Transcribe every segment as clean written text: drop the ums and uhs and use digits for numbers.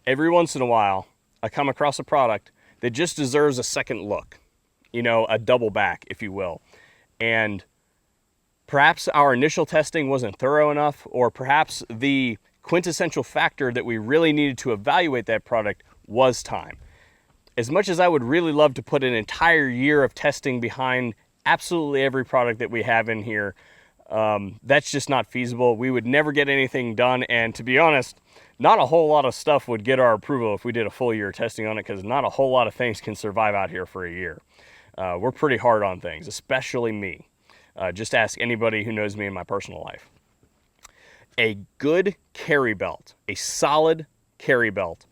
Every once in a while, I come across a product that just deserves a second look, you know, a double back, if you will. And perhaps our initial testing wasn't thorough enough, or perhaps the quintessential factor that we really needed to evaluate that product was time. As much as I would really love to put an entire year of testing behind absolutely every product that we have in here, that's just not feasible. We would never get anything done, and to be honest, not a whole lot of stuff would get our approval if we did a full year of testing on it, because not a whole lot of things can survive out here for a year. We're pretty hard on things, especially me. Just ask anybody who knows me in my personal life. A good carry belt, a solid carry belt,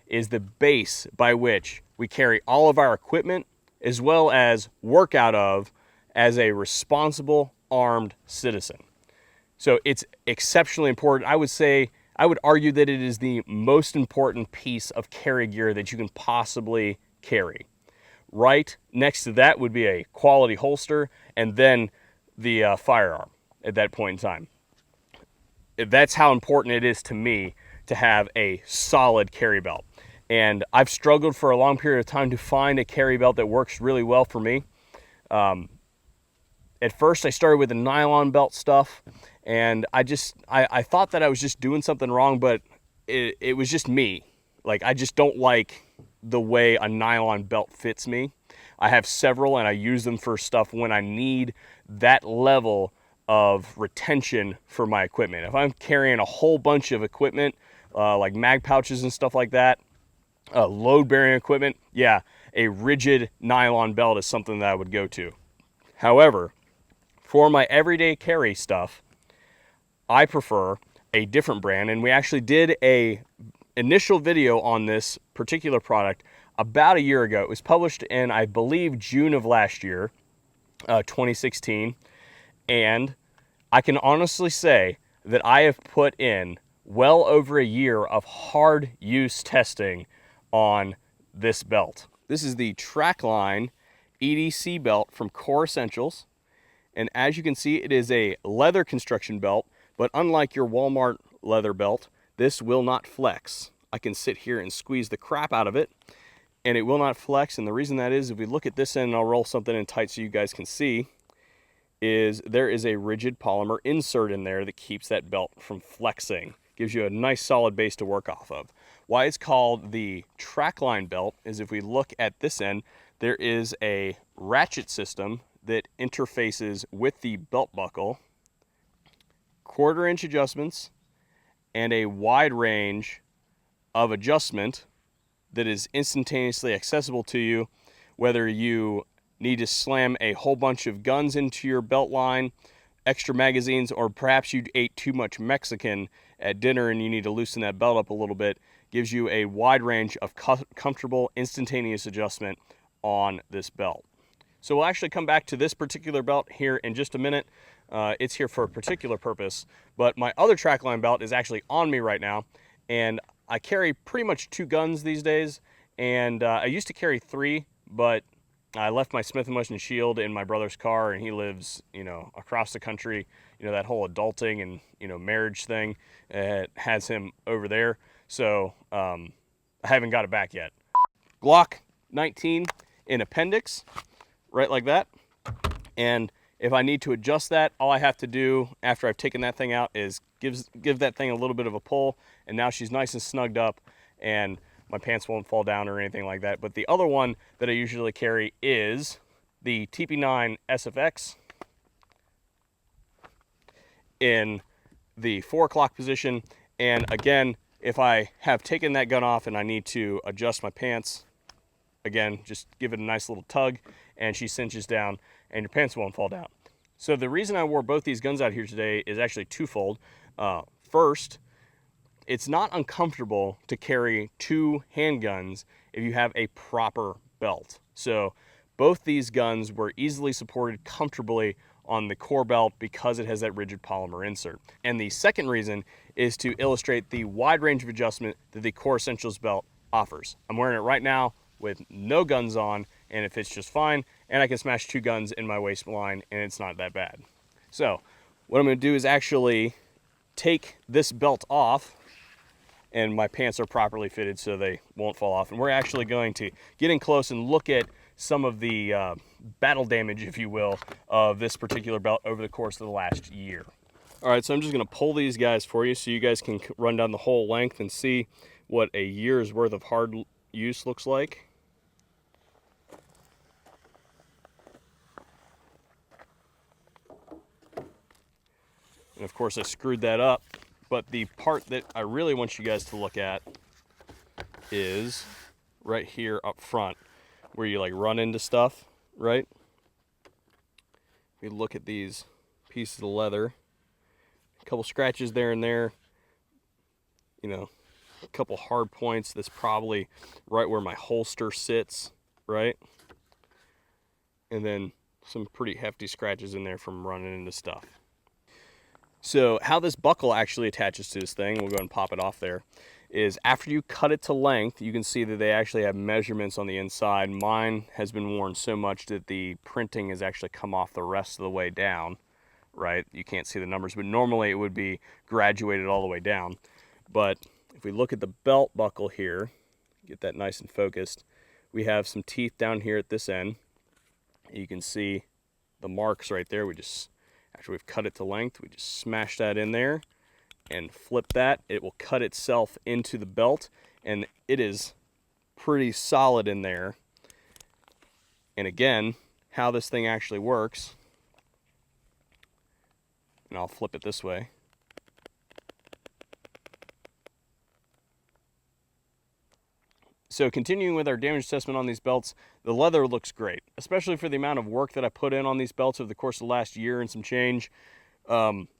is the base by which we carry all of our equipment as well as work out of as a responsible armed citizen. So it's exceptionally important. I would argue that it is the most important piece of carry gear that you can possibly carry. Right next to that would be a quality holster, and then the firearm at that point in time. That's how important it is to me to have a solid carry belt. And I've struggled for a long period of time to find a carry belt that works really well for me. At first I started with the nylon belt stuff, and I thought that I was just doing something wrong, but it was just me. Like, I just don't like the way a nylon belt fits me. I have several, and I use them for stuff when I need that level of retention for my equipment. If I'm carrying a whole bunch of equipment, like mag pouches and stuff like that, load-bearing equipment, yeah, a rigid nylon belt is something that I would go to. However, for my everyday carry stuff, I prefer a different brand, and we actually did a initial video on this particular product about a year ago. It was published in, I believe, June of last year, 2016, and I can honestly say that I have put in well over a year of hard use testing on this belt. This is the Trakline EDC belt from Core Essentials, and as you can see, it is a leather construction belt, but unlike your Walmart leather belt, this will not flex. I can sit here and squeeze the crap out of it, and it will not flex. And the reason that is, if we look at this end, and I'll roll something in tight so you guys can see, is there is a rigid polymer insert in there that keeps that belt from flexing. Gives you a nice solid base to work off of. Why it's called the Trakline belt is, if we look at this end, there is a ratchet system that interfaces with the belt buckle, 1/4 inch adjustments, and a wide range of adjustment that is instantaneously accessible to you, whether you need to slam a whole bunch of guns into your belt line, extra magazines, or perhaps you ate too much Mexican at dinner and you need to loosen that belt up a little bit. Gives you a wide range of comfortable, instantaneous adjustment on this belt. So we'll actually come back to this particular belt here in just a minute. It's here for a particular purpose, but my other Trakline belt is actually on me right now, and I carry pretty much 2 guns these days, and I used to carry 3, but I left my Smith & Wesson Shield in my brother's car, and he lives, you know, across the country. You know, that whole adulting and, you know, marriage thing has him over there, so I haven't got it back yet. Glock 19 in appendix, right like that, and if I need to adjust that, all I have to do after I've taken that thing out is give that thing a little bit of a pull, and now she's nice and snugged up, and my pants won't fall down or anything like that. But the other one that I usually carry is the TP9 SFX in the 4 o'clock position. And again, if I have taken that gun off and I need to adjust my pants, again, just give it a nice little tug and she cinches down and your pants won't fall down. So the reason I wore both these guns out here today is actually twofold. First, it's not uncomfortable to carry 2 handguns if you have a proper belt. So both these guns were easily supported comfortably on the core belt because it has that rigid polymer insert. And the second reason is to illustrate the wide range of adjustment that the Core Essentials belt offers. I'm wearing it right now with no guns on, and it fits just fine, and I can smash 2 guns in my waistline, and it's not that bad. So what I'm going to do is actually take this belt off and my pants are properly fitted so they won't fall off. And we're actually going to get in close and look at some of the battle damage, if you will, of this particular belt over the course of the last year. All right, so I'm just gonna pull these guys for you so you guys can run down the whole length and see what a year's worth of hard use looks like. And of course I screwed that up, but the part that I really want you guys to look at is right here up front, where you like run into stuff, right? We look at these pieces of leather, a couple scratches there and there, you know, a couple hard points. That's probably right where my holster sits, right? And then some pretty hefty scratches in there from running into stuff. So how this buckle actually attaches to this thing, we'll go ahead and pop it off there, is after you cut it to length, you can see that they actually have measurements on the inside. Mine has been worn so much that the printing has actually come off the rest of the way down, right? You can't see the numbers, but normally it would be graduated all the way down. But if we look at the belt buckle here, get that nice and focused, we have some teeth down here at this end. You can see the marks right there. After we've cut it to length, we just smash that in there and flip that. It will cut itself into the belt, and it is pretty solid in there. And again, how this thing actually works, and I'll flip it this way. So continuing with our damage assessment on these belts, the leather looks great, especially for the amount of work that I put in on these belts over the course of the last year and some change.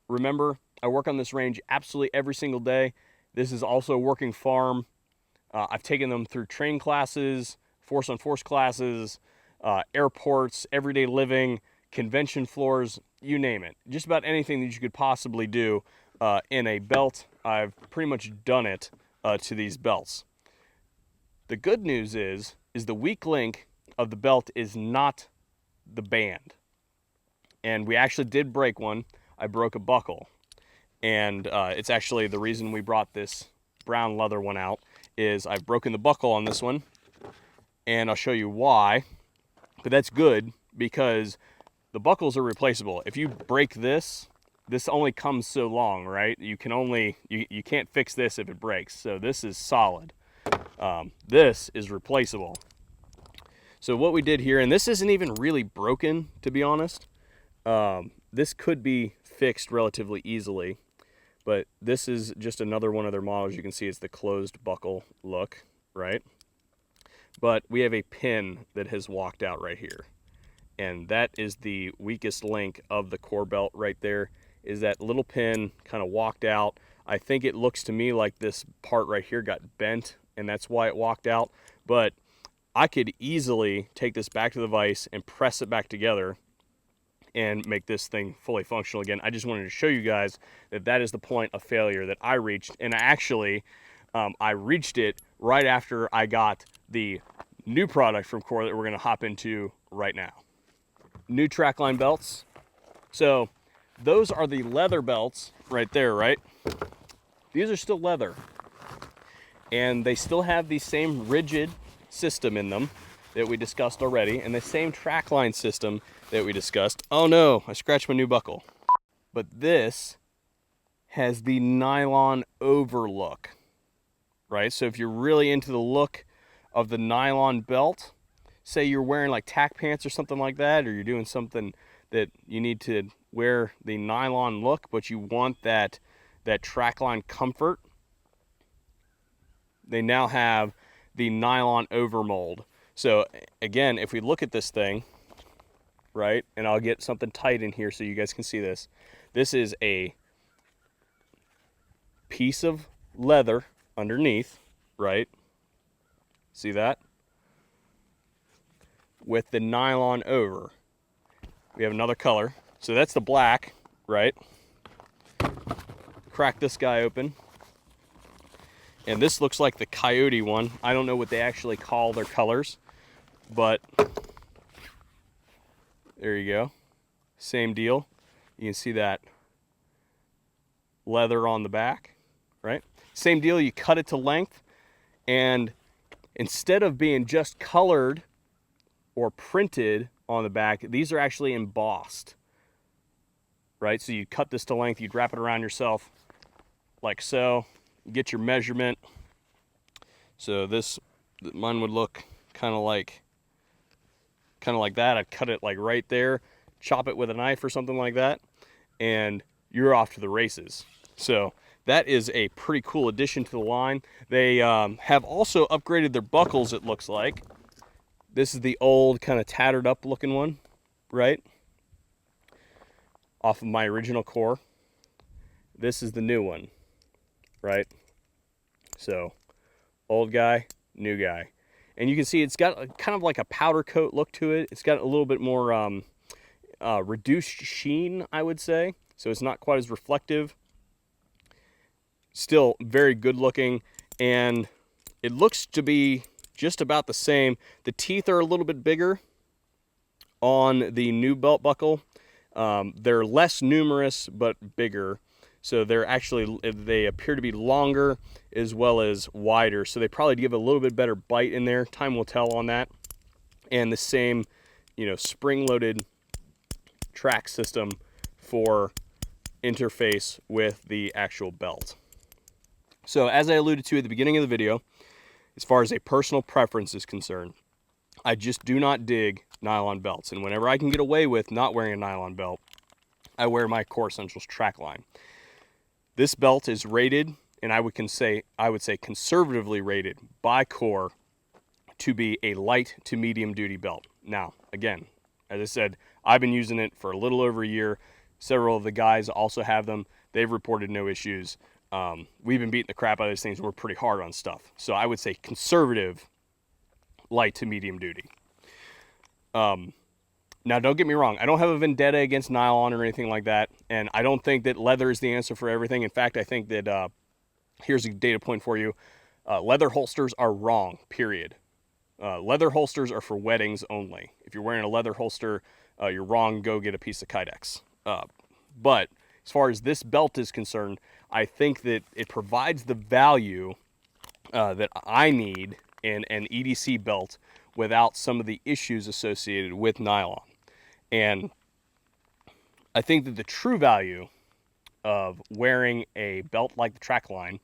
Remember, I work on this range absolutely every single day. This is also a working farm. I've taken them through training classes, force on force classes, airports, everyday living, convention floors, you name it. Just about anything that you could possibly do in a belt, I've pretty much done it to these belts. The good news is the weak link of the belt is not the band. And we actually did break one. I broke a buckle. And it's actually the reason we brought this brown leather one out is I've broken the buckle on this one. And I'll show you why. But that's good because the buckles are replaceable. If you break this only comes so long, right? You can't fix this if it breaks. So this is solid. This is replaceable. So what we did here, and this isn't even really broken, to be honest. This could be fixed relatively easily, but this is just another one of their models. You can see it's the closed buckle look, right? But we have a pin that has walked out right here. And that is the weakest link of the core belt right there, is that little pin kind of walked out. I think it looks to me like this part right here got bent, and that's why it walked out. But I could easily take this back to the vise and press it back together and make this thing fully functional again. I just wanted to show you guys that that is the point of failure that I reached. And actually, I reached it right after I got the new product from Core that we're gonna hop into right now. New Trakline belts. So those are the leather belts right there, right? These are still leather. And they still have the same rigid system in them that we discussed already, and the same Trakline system that we discussed. Oh no, I scratched my new buckle. But this has the nylon overlook, right? So if you're really into the look of the nylon belt, say you're wearing like tack pants or something like that, or you're doing something that you need to wear the nylon look, but you want that Trakline comfort, they now have the nylon overmold. So again, if we look at this thing, right, and I'll get something tight in here so you guys can see this. This is a piece of leather underneath, right? See that? With the nylon over. We have another color. So that's the black, right? Crack this guy open. And this looks like the coyote one. I don't know what they actually call their colors, but there you go. Same deal. You can see that leather on the back, right? same deal, you cut it to length, and instead of being just colored or printed on the back, these are actually embossed, right? So you cut this to length, you'd wrap it around yourself like so, you get your measurement. So mine would look kind of like that. I'd cut it like right there, chop it with a knife or something like that, and you're off to the races. So that is a pretty cool addition to the line. They have also upgraded their buckles, it looks like. This is the old kind of tattered up looking one, right? Off of my original core. This is the new one, right? So old guy, new guy. And you can see it's got kind of like a powder coat look to it. It's got a little bit more reduced sheen, I would say. So it's not quite as reflective. Still very good looking, and it looks to be just about the same. The teeth are a little bit bigger on the new belt buckle. They're less numerous but bigger, so they appear to be longer as well as wider, so they probably give a little bit better bite in there. Time will tell on that. And the same, spring-loaded track system for interface with the actual belt. So as I alluded to at the beginning of the video, as far as a personal preference is concerned, I just do not dig nylon belts. And whenever I can get away with not wearing a nylon belt, I wear my Core Essentials Trakline. This belt is rated, and I would say conservatively rated by Core to be a light to medium duty belt. Now, again, as I said, I've been using it for a little over a year. Several of the guys also have them. They've reported no issues. We've been beating the crap out of these things. We're pretty hard on stuff. So I would say conservative, light to medium duty. Now, don't get me wrong. I don't have a vendetta against nylon or anything like that. And I don't think that leather is the answer for everything. In fact, I think that, here's a data point for you. Leather holsters are wrong, period. Leather holsters are for weddings only. If you're wearing a leather holster, you're wrong. Go get a piece of Kydex. But as far as this belt is concerned, I think that it provides the value that I need in an EDC belt without some of the issues associated with nylon. And I think that the true value of wearing a belt like the Trakline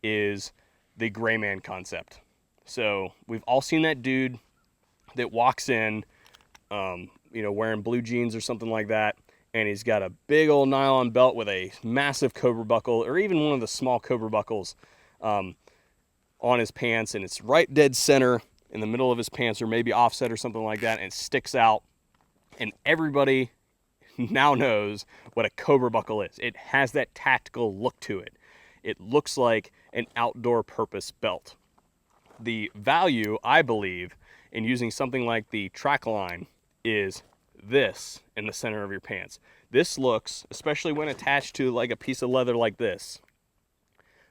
is the gray man concept. So we've all seen that dude that walks in, wearing blue jeans or something like that, and he's got a big old nylon belt with a massive cobra buckle, or even one of the small cobra buckles on his pants, and it's right dead center in the middle of his pants, or maybe offset or something like that, and it sticks out. And everybody now knows what a cobra buckle is. It has that tactical look to it. It looks like an outdoor purpose belt. The value, I believe, in using something like the Trakline is this in the center of your pants. This looks, especially when attached to like a piece of leather like this,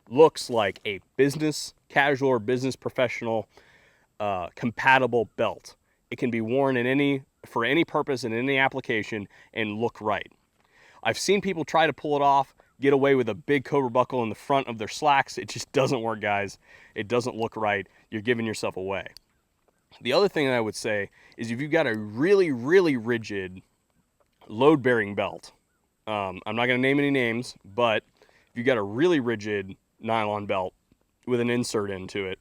looks like a business casual or business professional compatible belt. It can be worn for any purpose in any application and look right. I've seen people try to pull it off, get away with a big cobra buckle in the front of their slacks. It just doesn't work, guys. It doesn't look right. You're giving yourself away. The other thing that I would say is if you've got a really, really rigid load-bearing belt, I'm not going to name any names, but if you've got a really rigid nylon belt with an insert into it,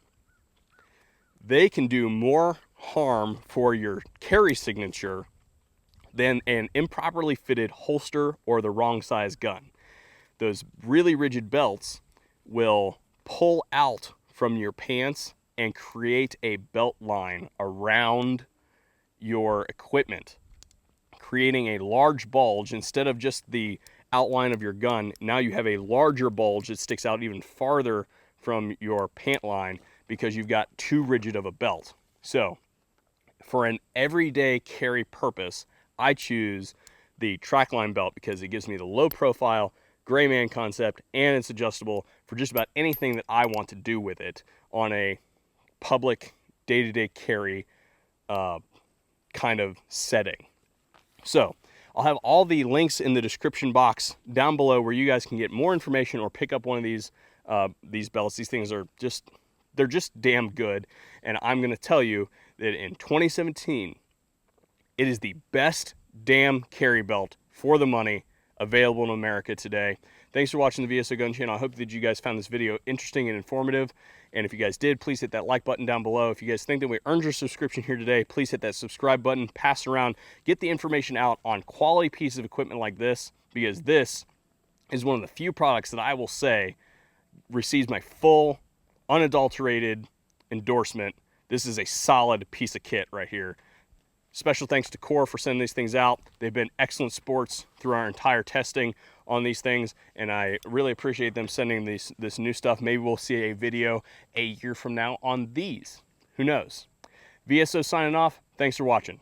they can do more harm for your carry signature than an improperly fitted holster or the wrong size gun. Those really rigid belts will pull out from your pants and create a belt line around your equipment, creating a large bulge. Instead of just the outline of your gun, now you have a larger bulge that sticks out even farther from your pant line because you've got too rigid of a belt. So for an everyday carry purpose, I choose the Trakline belt because it gives me the low profile, gray man concept, and it's adjustable for just about anything that I want to do with it on a public day-to-day carry kind of setting. So I'll have all the links in the description box down below where you guys can get more information or pick up one of these these belts. These things are just, they're just damn good. And I'm going to tell you that in 2017, it is the best damn carry belt for the money available in America today. Thanks for watching the VSO Gun Channel. I hope that you guys found this video interesting and informative. And if you guys did, please hit that like button down below. If you guys think that we earned your subscription here today, please hit that subscribe button, pass it around, get the information out on quality pieces of equipment like this, because this is one of the few products that I will say receives my full, unadulterated endorsement. This is a solid piece of kit right here. Special thanks to Core for sending these things out. They've been excellent sports through our entire testing on these things, and I really appreciate them sending this new stuff. Maybe we'll see a video a year from now on these. Who knows? VSO signing off. Thanks for watching.